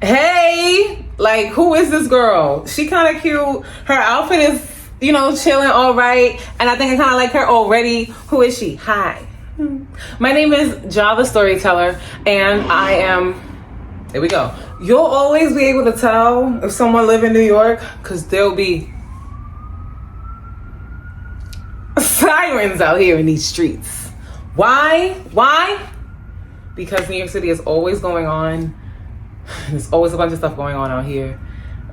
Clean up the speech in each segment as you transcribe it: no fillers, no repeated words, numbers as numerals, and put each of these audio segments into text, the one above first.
Hey, like, who is this girl? She kind of cute. Her outfit is, you know, chilling, all right. And I think I kind of like her already. Who is she? Hi. My name is JahTheStoryteller, and I am, here we go. You'll always be able to tell if someone live in New York, because there'll be sirens out here in these streets. Why? Because New York City is always going on. There's always a bunch of stuff going on out here,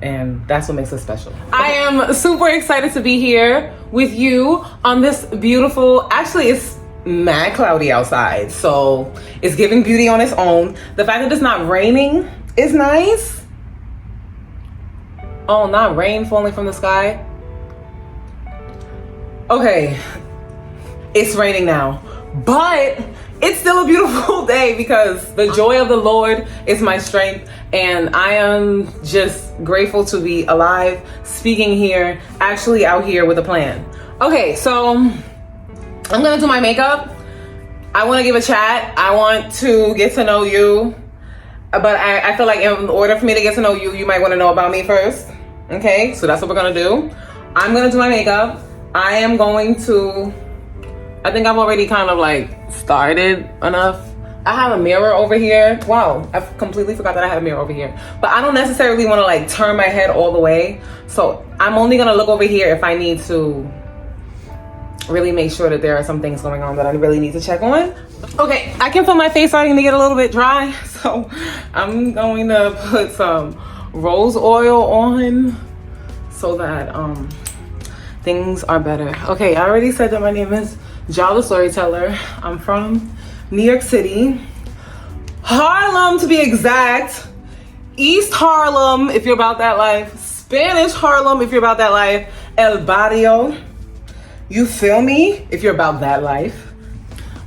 and that's what makes us special. I am super excited to be here with you on this beautiful, actually it's mad cloudy outside, so it's giving beauty on its own. The fact that it's not raining is nice. Oh, not rain falling from the sky. Okay, it's raining now, but it's still a beautiful day because the joy of the Lord is my strength, and I am just grateful to be alive, speaking here, actually out here with a plan. Okay, so I'm gonna do my makeup. I wanna give a chat. I want to get to know you, but I feel like in order for me to get to know you, you might wanna know about me first. Okay, so that's what we're gonna do. I'm gonna do my makeup. I am going to, I think I've already kind of like started enough. I have a mirror over here. Wow, I completely forgot that I had a mirror over here. But I don't necessarily want to like turn my head all the way. So I'm only gonna look over here if I need to really make sure that there are some things going on that I really need to check on. Okay, I can feel my face starting to get a little bit dry. So I'm going to put some rose oil on so that things are better. Okay, I already said that my name is JahTheStoryteller. I'm from New York City, Harlem to be exact, East Harlem if you're about that life, Spanish Harlem if you're about that life, El Barrio, you feel me, if you're about that life.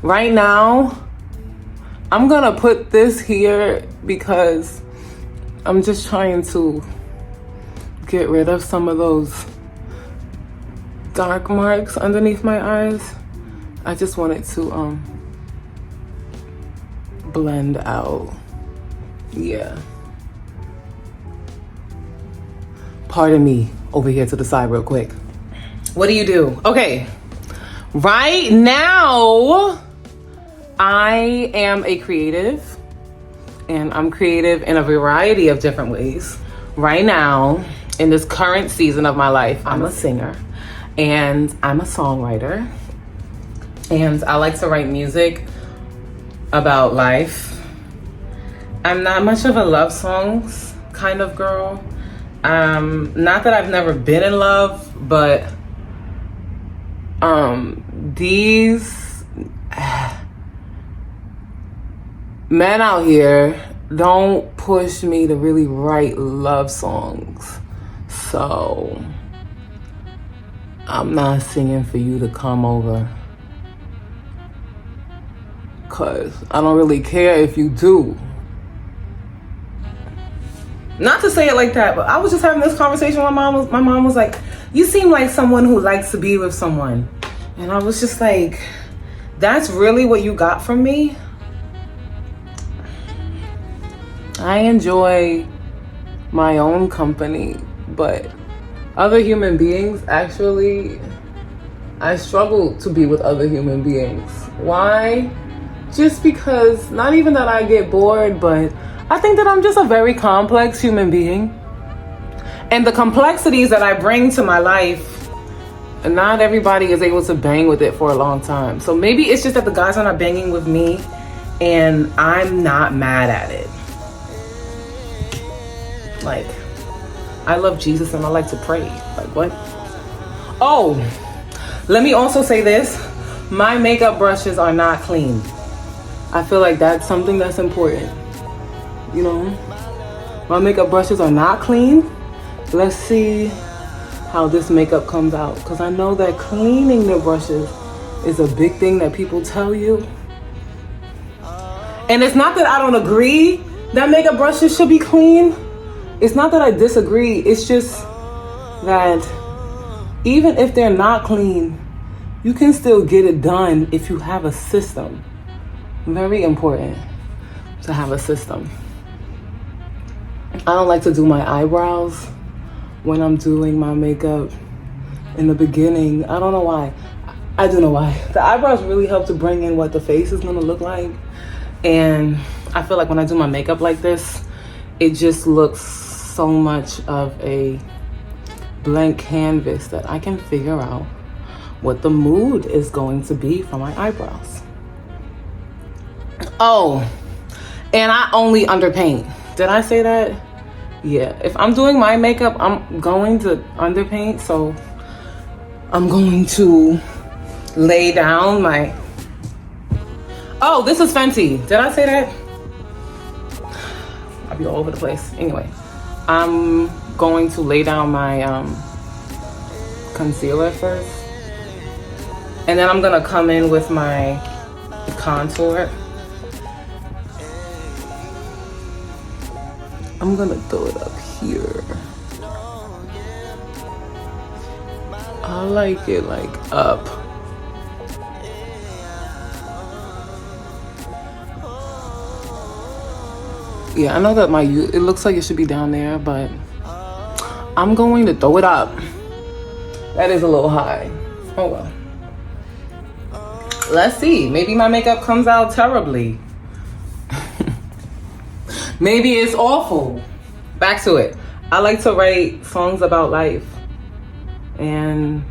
Right now, I'm gonna put this here because I'm just trying to get rid of some of those dark marks underneath my eyes. I just wanted to blend out. Yeah. Pardon me over here to the side real quick. What do you do? Okay. Right now, I am a creative, and I'm creative in a variety of different ways. Right now, in this current season of my life, I'm a singer and I'm a songwriter. And I like to write music about life. I'm not much of a love songs kind of girl. Not that I've never been in love, but these men out here don't push me to really write love songs. So I'm not singing for you to come over, cause I don't really care if you do. Not to say it like that, but I was just having this conversation with my mom was like, you seem like someone who likes to be with someone. And I was just like, that's really what you got from me? I enjoy my own company, but other human beings, actually, I struggle to be with other human beings. Why? Just because, not even that I get bored, but I think that I'm just a very complex human being. And the complexities that I bring to my life, not everybody is able to bang with it for a long time. So maybe it's just that the guys are not banging with me, and I'm not mad at it. Like, I love Jesus and I like to pray. Like, what? Oh, let me also say this. My makeup brushes are not clean. I feel like that's something that's important. You know, my makeup brushes are not clean. Let's see how this makeup comes out, because I know that cleaning the brushes is a big thing that people tell you. And it's not that I don't agree that makeup brushes should be clean. It's not that I disagree. It's just that even if they're not clean, you can still get it done if you have a system. Very important to have a system. I don't like to do my eyebrows when I'm doing my makeup in the beginning. I don't know why. I do know why. The eyebrows really help to bring in what the face is gonna look like. And I feel like when I do my makeup like this, it just looks so much of a blank canvas that I can figure out what the mood is going to be for my eyebrows. Oh, and I only underpaint. Did I say that? Yeah, if I'm doing my makeup, I'm going to underpaint, so I'm going to lay down my... Oh, this is Fenty. Did I say that? I'll be all over the place. Anyway, I'm going to lay down my concealer first. And then I'm gonna come in with my contour. I'm gonna throw it up here. I like it like up. Yeah, I know that it looks like it should be down there, but I'm going to throw it up. That is a little high. Oh well. Let's see. Maybe my makeup comes out terribly. Maybe it's awful. Back to it. I like to write songs about life. And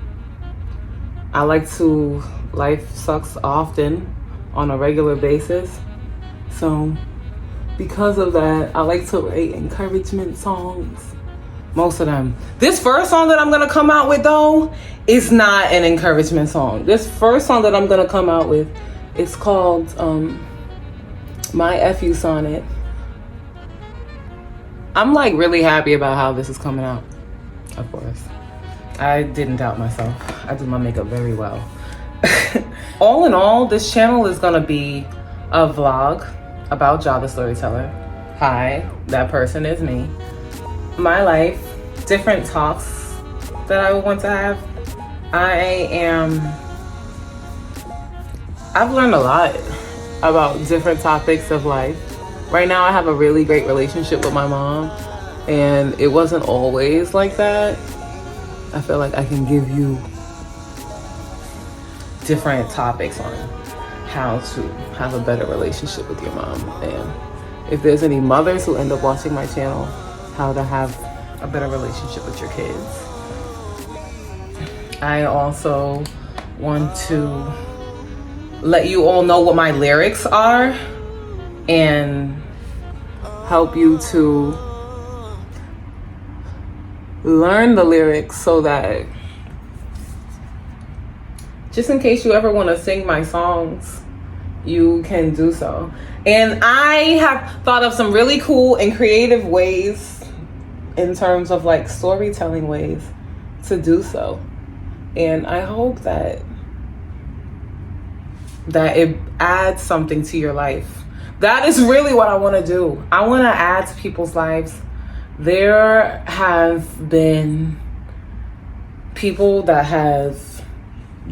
I like to... Life sucks often on a regular basis. So because of that, I like to write encouragement songs. Most of them. This first song that I'm going to come out with, though, is not an encouragement song. This first song that I'm going to come out with, it's called My FU Sonnet. I'm like really happy about how this is coming out. Of course. I didn't doubt myself. I do my makeup very well. All in all, this channel is going to be a vlog about Jah the Storyteller. Hi, that person is me. My life, different talks that I would want to have. I've learned a lot about different topics of life. Right now I have a really great relationship with my mom, and it wasn't always like that. I feel like I can give you different topics on how to have a better relationship with your mom. And if there's any mothers who end up watching my channel, how to have a better relationship with your kids. I also want to let you all know what my lyrics are and help you to learn the lyrics so that just in case you ever want to sing my songs, you can do so. And I have thought of some really cool and creative ways in terms of like storytelling ways to do so. And I hope that it adds something to your life. That is really what I want to do. I want to add to people's lives. There have been people that have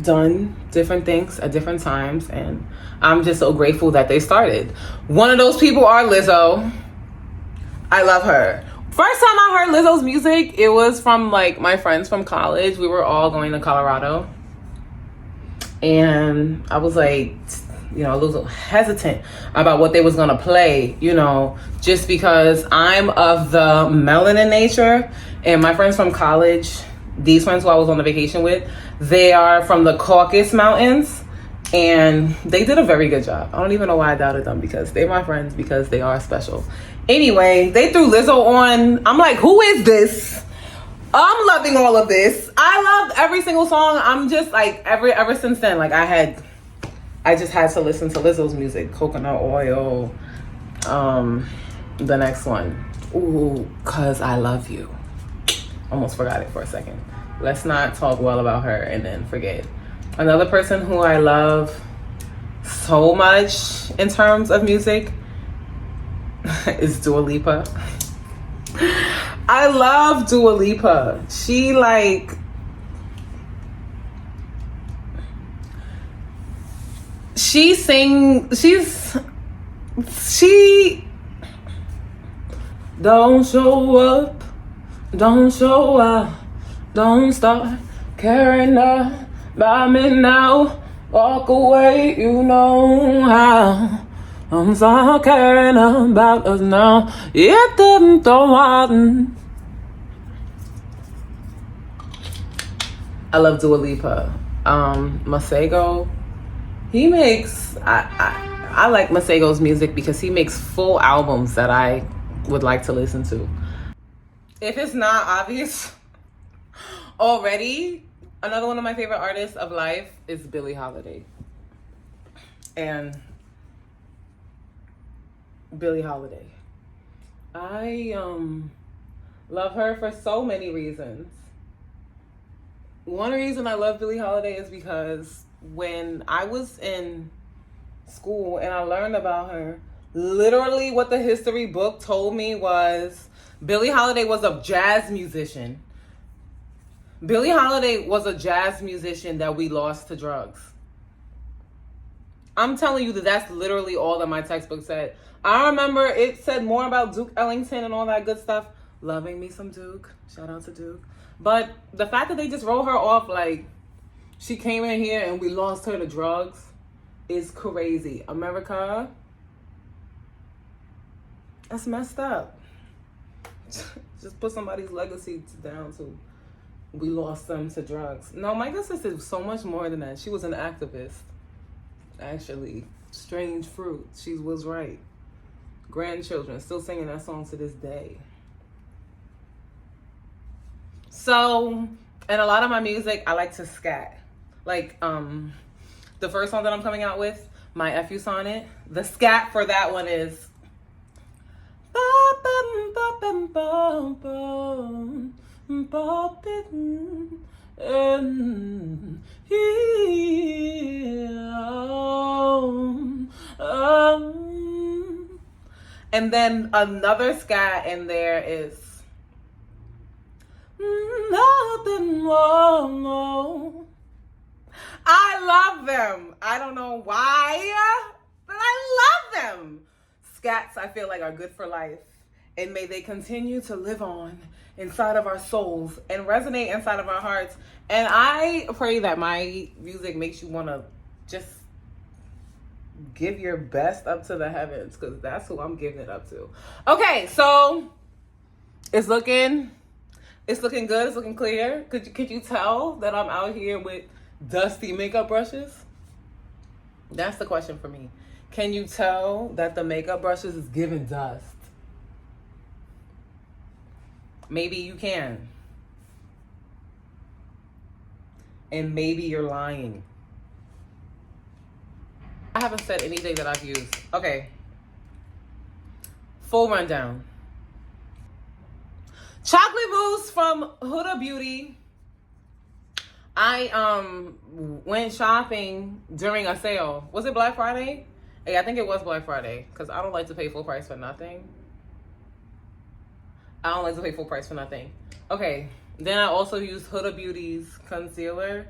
done different things at different times, and I'm just so grateful that they started. One of those people are Lizzo. I love her. First time I heard Lizzo's music, it was from like my friends from college. We were all going to Colorado, and I was like, you know, a little hesitant about what they was gonna play, you know, just because I'm of the melanin nature, and my friends from college, these friends who I was on the vacation with, they are from the Caucasus Mountains, and they did a very good job. I don't even know why I doubted them, because they're my friends, because they are special. Anyway, they threw Lizzo on. I'm like, who is this? I'm loving all of this. I loved every single song. I'm just like, ever since then, like I just had to listen to Lizzo's music. Coconut Oil. The next one. Ooh, 'Cause I Love You. Almost forgot it for a second. Let's not talk well about her and then forget. Another person who I love so much in terms of music is Dua Lipa. I love Dua Lipa. She Don't show up, don't show out, don't start caring about me now. Walk away, you know how. I'm start caring about us now. It didn't throw out. I love Dua Lipa. Masego, he makes, I like Masego's music because he makes full albums that I would like to listen to. If it's not obvious already, another one of my favorite artists of life is Billie Holiday. And Billie Holiday, I love her for so many reasons. One reason I love Billie Holiday is because when I was in school and I learned about her, literally what the history book told me was Billie Holiday was a jazz musician. Billie Holiday was a jazz musician that we lost to drugs. I'm telling you that's literally all that my textbook said. I remember it said more about Duke Ellington and all that good stuff. Loving me some Duke. Shout out to Duke. But the fact that they just wrote her off like she came in here and we lost her to drugs is crazy. America, that's messed up. Just put somebody's legacy down to we lost them to drugs. No, my good sister was so much more than that. She was an activist. Actually, strange fruit. She was right. Grandchildren still singing that song to this day. So, and a lot of my music, I like to scat. Like, the first song that I'm coming out with, my FU sonnet, the scat for that one is and then another scat in there is nothing wrong. I love them. I don't know why, but I love them. Scats, I feel like, are good for life. And may they continue to live on inside of our souls and resonate inside of our hearts. And I pray that my music makes you want to just give your best up to the heavens, because that's who I'm giving it up to. Okay, so it's looking good. It's looking clear. Could you tell that I'm out here with dusty makeup brushes? That's the question for me. Can you tell that the makeup brushes is giving dust? Maybe you can. And maybe you're lying. I haven't said anything that I've used. Okay. Full rundown. Chocolate mousse from HUDA Beauty. I went shopping during a sale. Was it Black Friday? Hey, I think it was Black Friday, because I don't like to pay full price for nothing. I don't like to pay full price for nothing. Okay, then I also used HUDA Beauty's concealer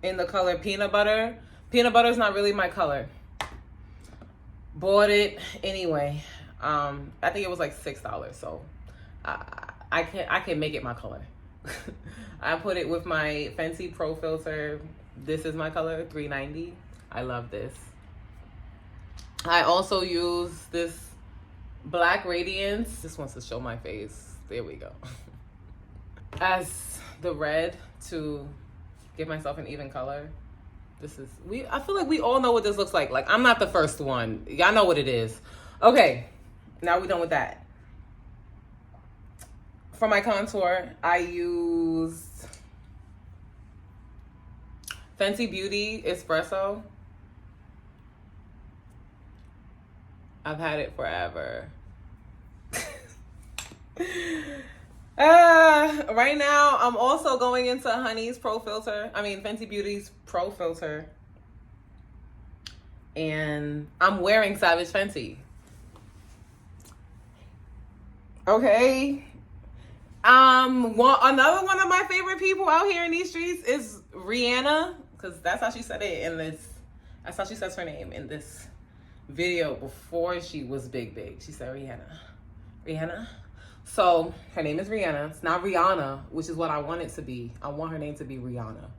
in the color Peanut Butter. Peanut Butter is not really my color. Bought it anyway. I think it was like $6, so I can make it my color. I put it with my Fenty Pro Filter. This is my color, 390. I love this. I also use this Black Radiance. This wants to show my face. There we go. As the red to give myself an even color. This is, I feel like we all know what this looks like. Like, I'm not the first one. Y'all know what it is. Okay, now we're done with that. For my contour, I used FENTY Beauty Espresso. I've had it forever. Right now, I'm also going into Honey's Pro Filter. Fenty Beauty's Pro Filter. And I'm wearing Savage Fenty. Okay. Another one of my favorite people out here in these streets is Rihanna, because that's how she said it in this. That's how she says her name in this video before she was big. She said Rihanna. So her name is Rihanna. It's not Rihanna, which is what I want it to be. I want her name to be Rihanna,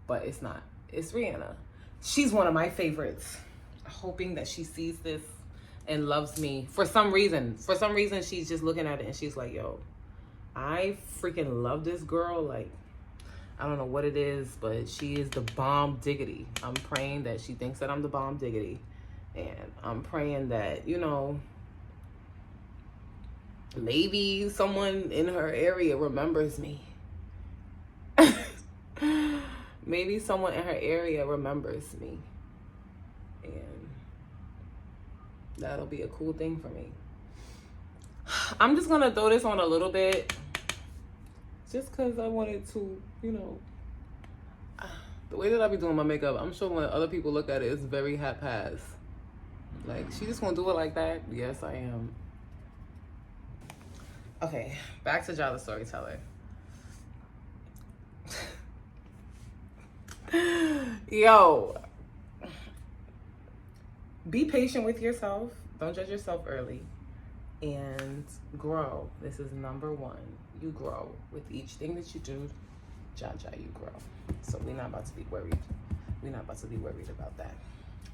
but it's not. It's Rihanna. She's one of my favorites. Hoping that she sees this and loves me for some reason. For some reason, she's just looking at it and she's like, yo, I freaking love this girl. Like, I don't know what it is, but she is the bomb diggity. I'm praying that she thinks that I'm the bomb diggity. And I'm praying that, you know, maybe someone in her area remembers me. Maybe someone in her area remembers me. And that'll be a cool thing for me. I'm just gonna throw this on a little bit. Just because I wanted to, you know. The way that I be doing my makeup, I'm sure when other people look at it, it's very haphazard. Like, she just gonna do it like that? Yes, I am. Okay, back to Jah the Storyteller. Yo, be patient with yourself. Don't judge yourself early. And grow. This is number one. You grow. With each thing that you do, Jah, you grow. So we're not about to be worried. We're not about to be worried about that.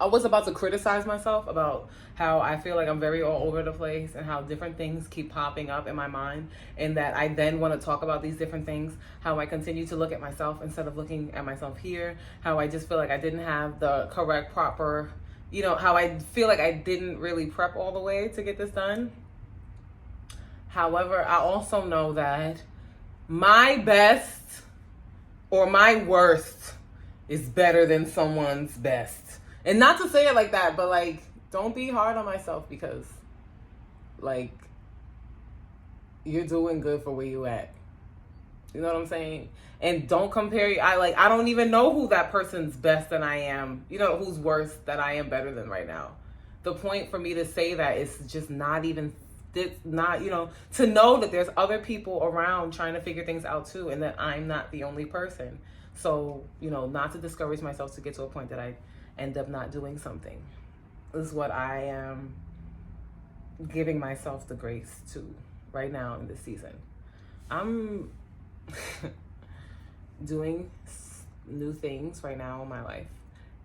I was about to criticize myself about how I feel like I'm very all over the place and how different things keep popping up in my mind, and that I then want to talk about these different things, how I continue to look at myself instead of looking at myself here, how I just feel like I didn't have the correct, proper, you know, how I feel like I didn't really prep all the way to get this done. However, I also know that my best or my worst is better than someone's best. And not to say it like that, but like, don't be hard on myself because, like, you're doing good for where you at. You know what I'm saying? And don't compare. I don't even know who that person's best than I am. You know, who's worse that I am better than right now. The point for me to say that is just not even, it's not, you know, to know that there's other people around trying to figure things out too, and that I'm not the only person. So, you know, not to discourage myself to get to a point that I end up not doing something. This is what I am giving myself the grace to right now in this season. I'm doing new things right now in my life,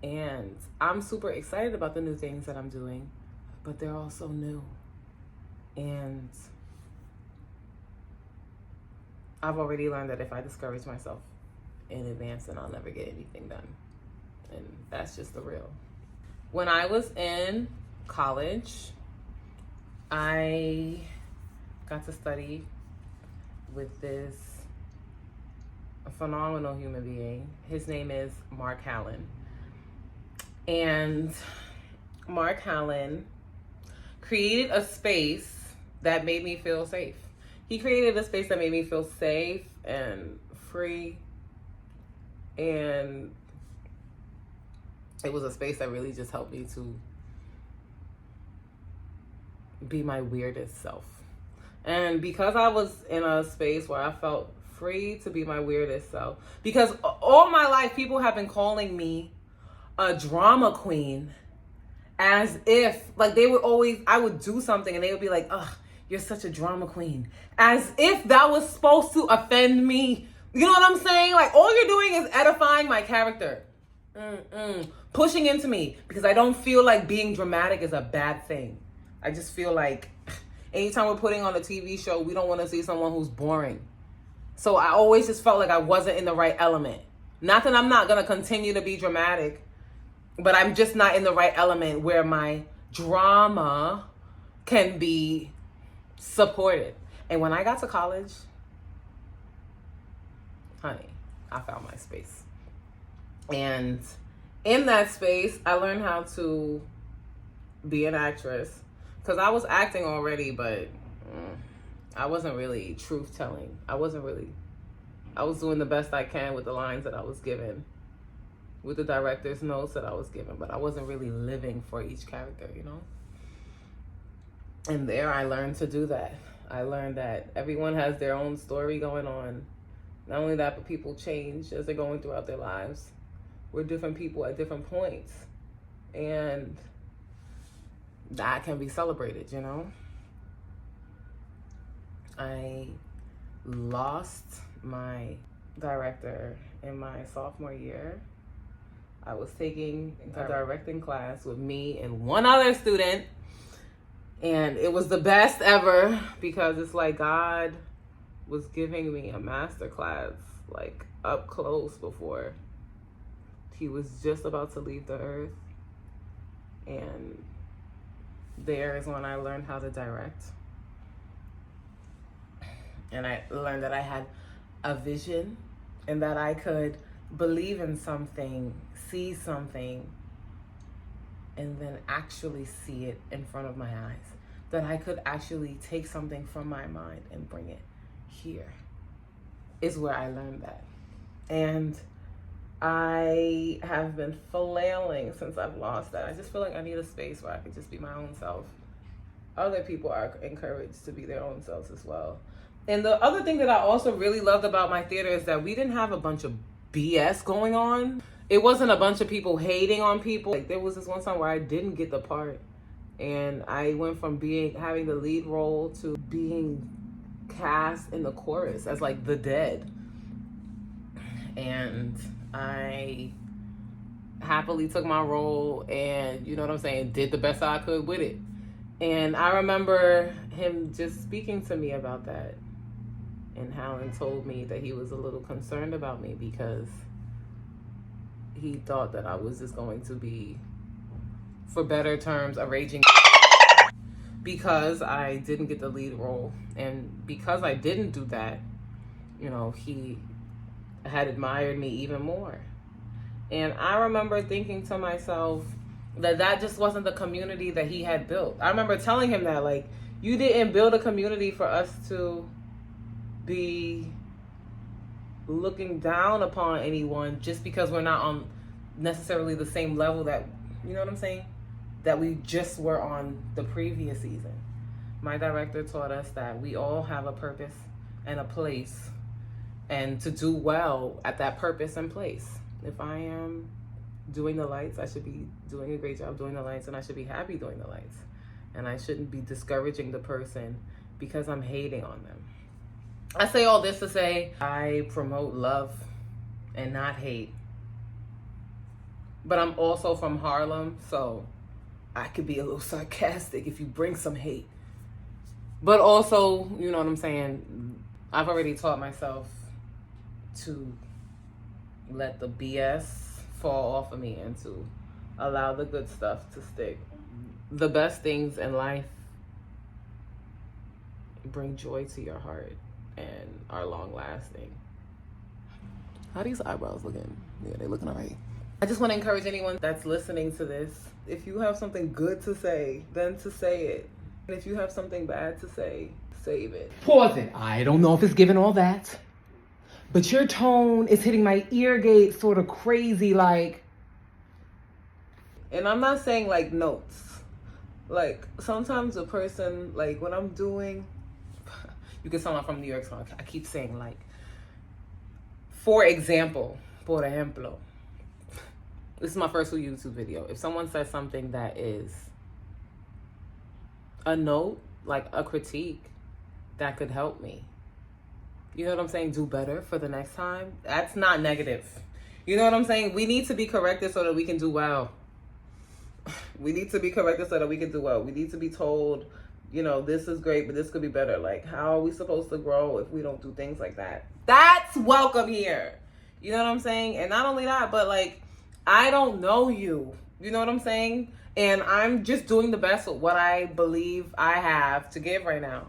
and I'm super excited about the new things that I'm doing, but they're also new. And I've already learned that if I discourage myself in advance, then I'll never get anything done. And that's just the real. When I was in college, I got to study with this phenomenal human being. His name is Mark Hallen. And Mark Hallen created a space that made me feel safe. He created a space that made me feel safe and free. And it was a space that really just helped me to be my weirdest self. And because I was in a space where I felt free to be my weirdest self, because all my life people have been calling me a drama queen, as if, like, they would always, I would do something and they would be like, ugh, you're such a drama queen. As if that was supposed to offend me. You know what I'm saying? Like, all you're doing is edifying my character. Pushing into me, because I don't feel like being dramatic is a bad thing. I just feel like anytime we're putting on a TV show, we don't want to see someone who's boring. So I always just felt like I wasn't in the right element. Not that I'm not going to continue to be dramatic, but I'm just not in the right element where my drama can be supported. And when I got to college, honey, I found my space. And in that space, I learned how to be an actress, because I was acting already, but I wasn't really truth-telling. I was doing the best I can with the lines that I was given, with the director's notes that I was given, but I wasn't really living for each character, you know? And there I learned to do that. I learned that everyone has their own story going on. Not only that, but people change as they're going throughout their lives. We're different people at different points. And that can be celebrated, you know? I lost my director in my sophomore year. I was taking a directing class with me and one other student, and it was the best ever because it's like God was giving me a master class like up close before he was just about to leave the earth. And there is when I learned how to direct. And I learned that I had a vision and that I could believe in something, see something, and then actually see it in front of my eyes. That I could actually take something from my mind and bring it here is where I learned that. And I have been flailing since I've lost that. I just feel like I need a space where I can just be my own self. Other people are encouraged to be their own selves as well. And the other thing that I also really loved about my theater is that we didn't have a bunch of BS going on. It wasn't a bunch of people hating on people. Like there was this one time where I didn't get the part, and I went from having the lead role to being cast in the chorus as like the dead. And I happily took my role and, you know what I'm saying, did the best I could with it. And I remember him just speaking to me about that, and Helen told me that he was a little concerned about me because he thought that I was just going to be, for better terms, a raging because I didn't get the lead role. And because I didn't do that, you know, he had admired me even more. And I remember thinking to myself that just wasn't the community that he had built. I remember telling him that, like, you didn't build a community for us to be looking down upon anyone just because we're not on necessarily the same level that, you know what I'm saying, that we just were on the previous season. My director taught us that we all have a purpose and a place, and to do well at that purpose and place. If I am doing the lights, I should be doing a great job doing the lights, and I should be happy doing the lights. And I shouldn't be discouraging the person because I'm hating on them. I say all this to say I promote love and not hate. But I'm also from Harlem, so I could be a little sarcastic if you bring some hate. But also, you know what I'm saying, I've already taught myself to let the BS fall off of me and to allow the good stuff to stick. The best things in life bring joy to your heart and are long lasting. How are these eyebrows looking? Yeah, they're looking all right. I just want to encourage anyone that's listening to this, if you have something good to say, then to say it. And if you have something bad to say, save it. Pause it. I don't know if it's given all that, but your tone is hitting my ear gate sort of crazy, like. And I'm not saying like notes. Like sometimes a person, like when I'm doing, you can tell I'm from New York, so I keep saying like, for example, por ejemplo. This is my first YouTube video. If someone says something that is a note, like a critique, that could help me. You know what I'm saying? Do better for the next time. That's not negative. You know what I'm saying? We need to be corrected so that we can do well. We need to be corrected so that we can do well. We need to be told, you know, this is great, but this could be better. Like, how are we supposed to grow if we don't do things like that? That's welcome here. You know what I'm saying? And not only that, but like, I don't know you. You know what I'm saying? And I'm just doing the best with what I believe I have to give right now.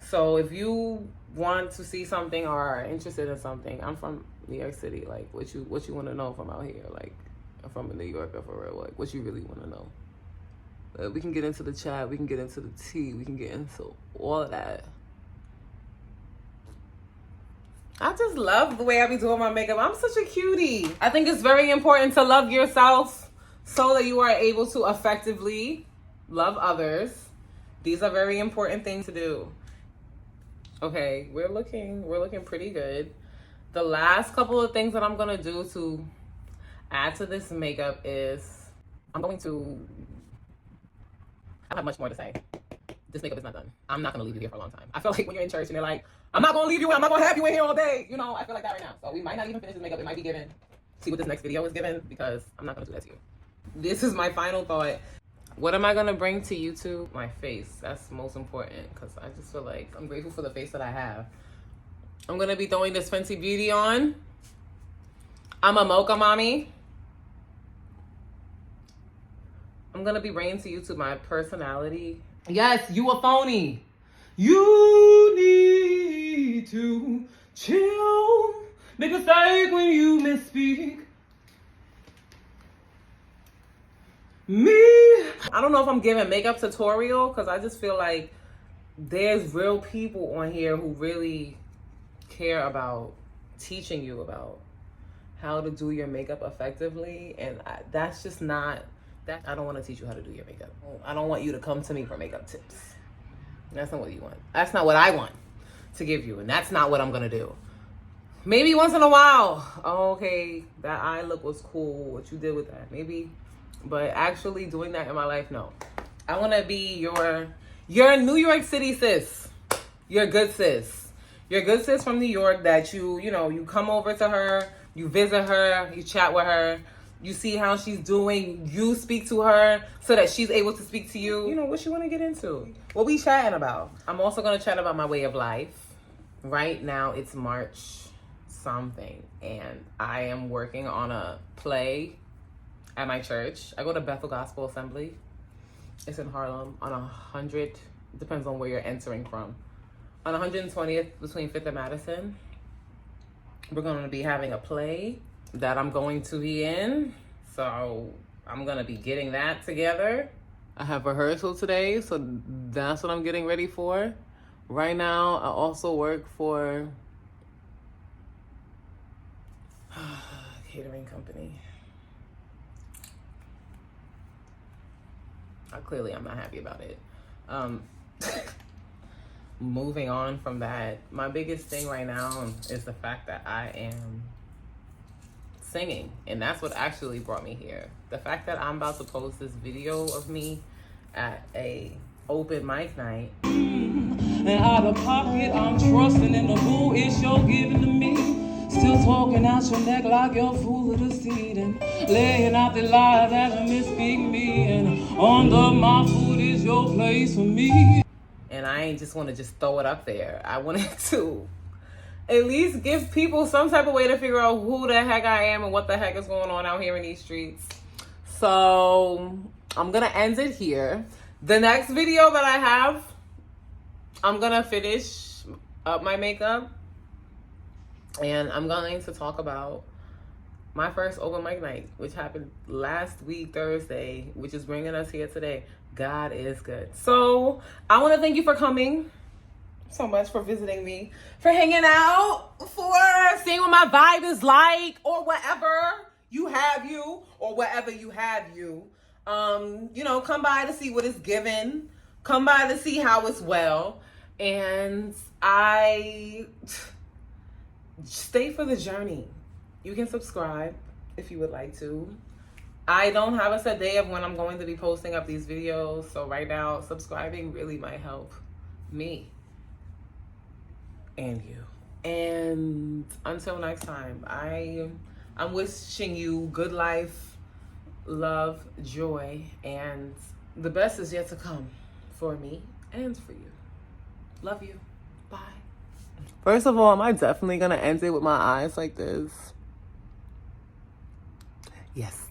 So if you want to see something or are interested in something, I'm from New York City. Like, what you want to know from out here? Like, I'm from a New Yorker for real. Like, what you really want to know? We can get into the chat. We can get into the tea. We can get into all of that. I just love the way I be doing my makeup. I'm such a cutie. I think it's very important to love yourself so that you are able to effectively love others. These are very important things to do. Okay, we're looking pretty good. The last couple of things that I'm gonna do to add to this makeup is I don't have much more to say. this makeup is not done. I'm not gonna leave you here for a long time. I feel like when you're in church and they're like, I'm not gonna leave you, I'm not gonna have you in here all day. You know, I feel like that right now. So we might not even finish this makeup. It might be given. See what this next video is given, because I'm not gonna do that to you. This is my final thought. What am I gonna bring to YouTube? My face. That's most important, because I just feel like I'm grateful for the face that I have. I'm gonna be throwing this FENTY Beauty on. I'm a mocha mommy. I'm gonna be bringing to YouTube my personality. Yes, you a phony. You need to chill. Make a mistake when you misspeak. Me. I don't know if I'm giving makeup tutorial, because I just feel like there's real people on here who really care about teaching you about how to do your makeup effectively. And that's just not... that I don't want to teach you how to do your makeup. I don't want you to come to me for makeup tips. That's not what you want. That's not what I want to give you. And that's not what I'm going to do. Maybe once in a while. Oh, okay, that eye look was cool. What you did with that. Maybe. But actually doing that in my life, no. I want to be your New York City sis. Your good sis. Your good sis from New York that you come over to her. You visit her. You chat with her. You see how she's doing. You speak to her so that she's able to speak to you. You know, what you want to get into. What we chatting about. I'm also going to chat about my way of life. Right now, it's March something. And I am working on a play at my church. I go to Bethel Gospel Assembly. It's in Harlem on 100. Depends on where you're entering from. On 120th between 5th and Madison. We're going to be having a play that I'm going to be in. So I'm gonna be getting that together. I have rehearsal today, so that's what I'm getting ready for. Right now, I also work for a catering company. Clearly, I'm not happy about it. Moving on from that, my biggest thing right now is the fact that I am singing, and that's what actually brought me here. The fact that I'm about to post this video of me at a open mic night. And out of pocket, I'm trusting in the boo it's you're giving to me. Still talking out your neck like you're full of deceit, and laying out the lie that you misspeak me. And under my foot is your place for me. And I ain't just want to just throw it up there. I wanted to at least give people some type of way to figure out who the heck I am and what the heck is going on out here in these streets. So I'm gonna end it here. The next video that I have, I'm gonna finish up my makeup, and I'm going to talk about my first open mic night, which happened last week, Thursday, which is bringing us here today. God is good. So I want to thank you for coming so much, for visiting me, for hanging out, for seeing what my vibe is like, or whatever you have you, or whatever you have you. Come by to see what it's given. Come by to see how it's well. And I stay for the journey. You can subscribe if you would like to. I don't have a set day of when I'm going to be posting up these videos. So right now, subscribing really might help me and you. And until next time, I'm wishing you good life, love, joy, and the best is yet to come for me and for you. Love you. Bye. First of all, am I definitely gonna end it with my eyes like this? Yes.